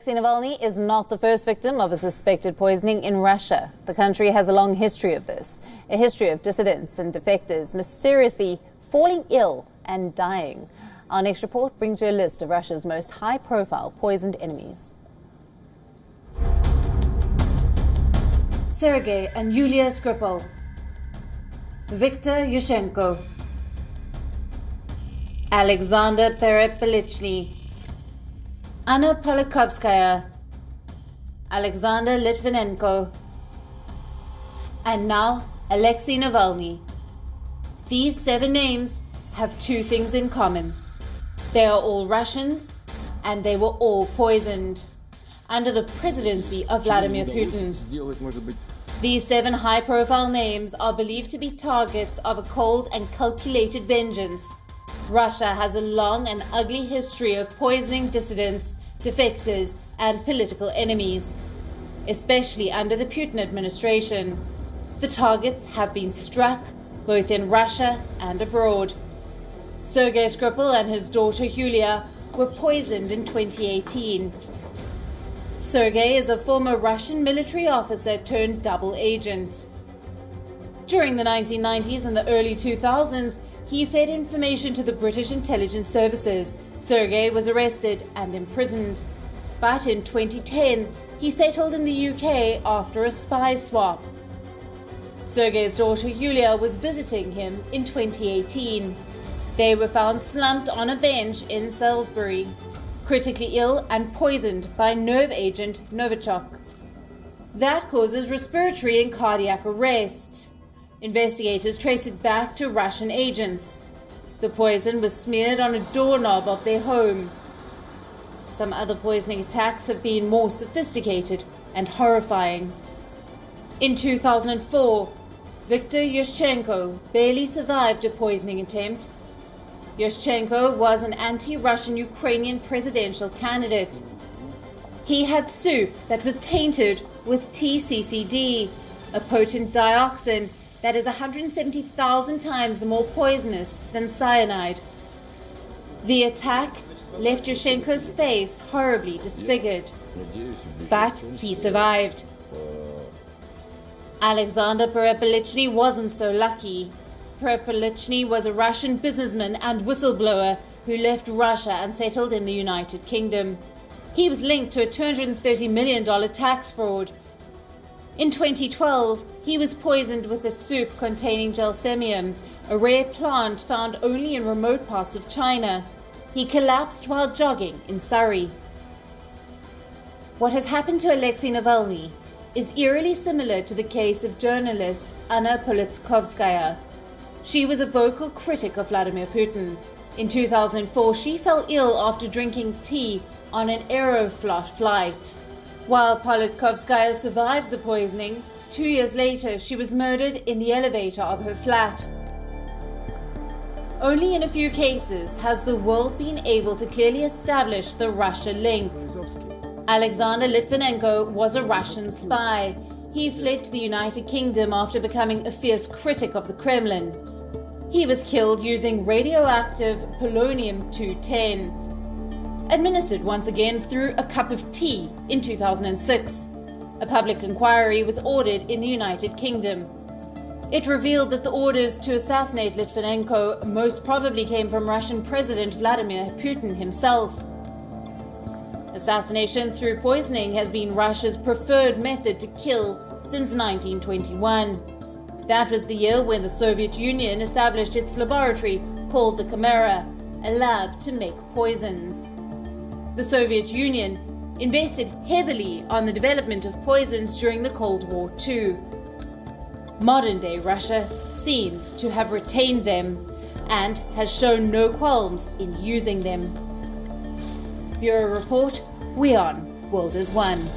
Alexei Navalny is not the first victim of a suspected poisoning in Russia. The country has a long history of this, a history of dissidents and defectors mysteriously falling ill and dying. Our next report brings you a list of Russia's most high-profile poisoned enemies. Sergei and Yulia Skripal, Viktor Yushchenko, Alexander Perepelichny, Anna Politkovskaya, Alexander Litvinenko, and now Alexei Navalny. These 7 names have 2 things in common. They are all Russians, and they were all poisoned under the presidency of Vladimir Putin. These 7 high-profile names are believed to be targets of a cold and calculated vengeance. Russia has a long and ugly history of poisoning dissidents, defectors, and political enemies, especially under the Putin administration. The targets have been struck both in Russia and abroad. Sergei Skripal and his daughter Yulia were poisoned in 2018. Sergei is a former Russian military officer turned double agent. During the 1990s and the early 2000s, he fed information to the British intelligence services. Sergei was arrested and imprisoned. But in 2010, he settled in the UK after a spy swap. Sergei's daughter Yulia was visiting him in 2018. They were found slumped on a bench in Salisbury, critically ill and poisoned by nerve agent Novichok. That causes respiratory and cardiac arrest. Investigators traced it back to Russian agents. The poison was smeared on a doorknob of their home. Some other poisoning attacks have been more sophisticated and horrifying. In 2004, Viktor Yushchenko barely survived a poisoning attempt. Yushchenko was an anti-Russian Ukrainian presidential candidate. He had soup that was tainted with TCCD, a potent dioxin that is 170,000 times more poisonous than cyanide. The attack left Yushchenko's face horribly disfigured, but he survived. Alexander Perepelichny wasn't so lucky. Perepelichny was a Russian businessman and whistleblower who left Russia and settled in the United Kingdom. He was linked to a $230 million tax fraud. In 2012, he was poisoned with a soup containing gelsemium, a rare plant found only in remote parts of China. He collapsed while jogging in Surrey. What has happened to Alexei Navalny is eerily similar to the case of journalist Anna Politkovskaya. She was a vocal critic of Vladimir Putin. In 2004, she fell ill after drinking tea on an Aeroflot flight. While Politkovskaya survived the poisoning, 2 years later she was murdered in the elevator of her flat. Only in a few cases has the world been able to clearly establish the Russia link. Alexander Litvinenko was a Russian spy. He fled to the United Kingdom after becoming a fierce critic of the Kremlin. He was killed using radioactive polonium-210, administered once again through a cup of tea in 2006. A public inquiry was ordered in the United Kingdom. It revealed that the orders to assassinate Litvinenko most probably came from Russian President Vladimir Putin himself. Assassination through poisoning has been Russia's preferred method to kill since 1921. That was the year when the Soviet Union established its laboratory called the Chimera, a lab to make poisons. The Soviet Union invested heavily on the development of poisons during the Cold War too. Modern-day Russia seems to have retained them and has shown no qualms in using them. Bureau Report, WION World is One.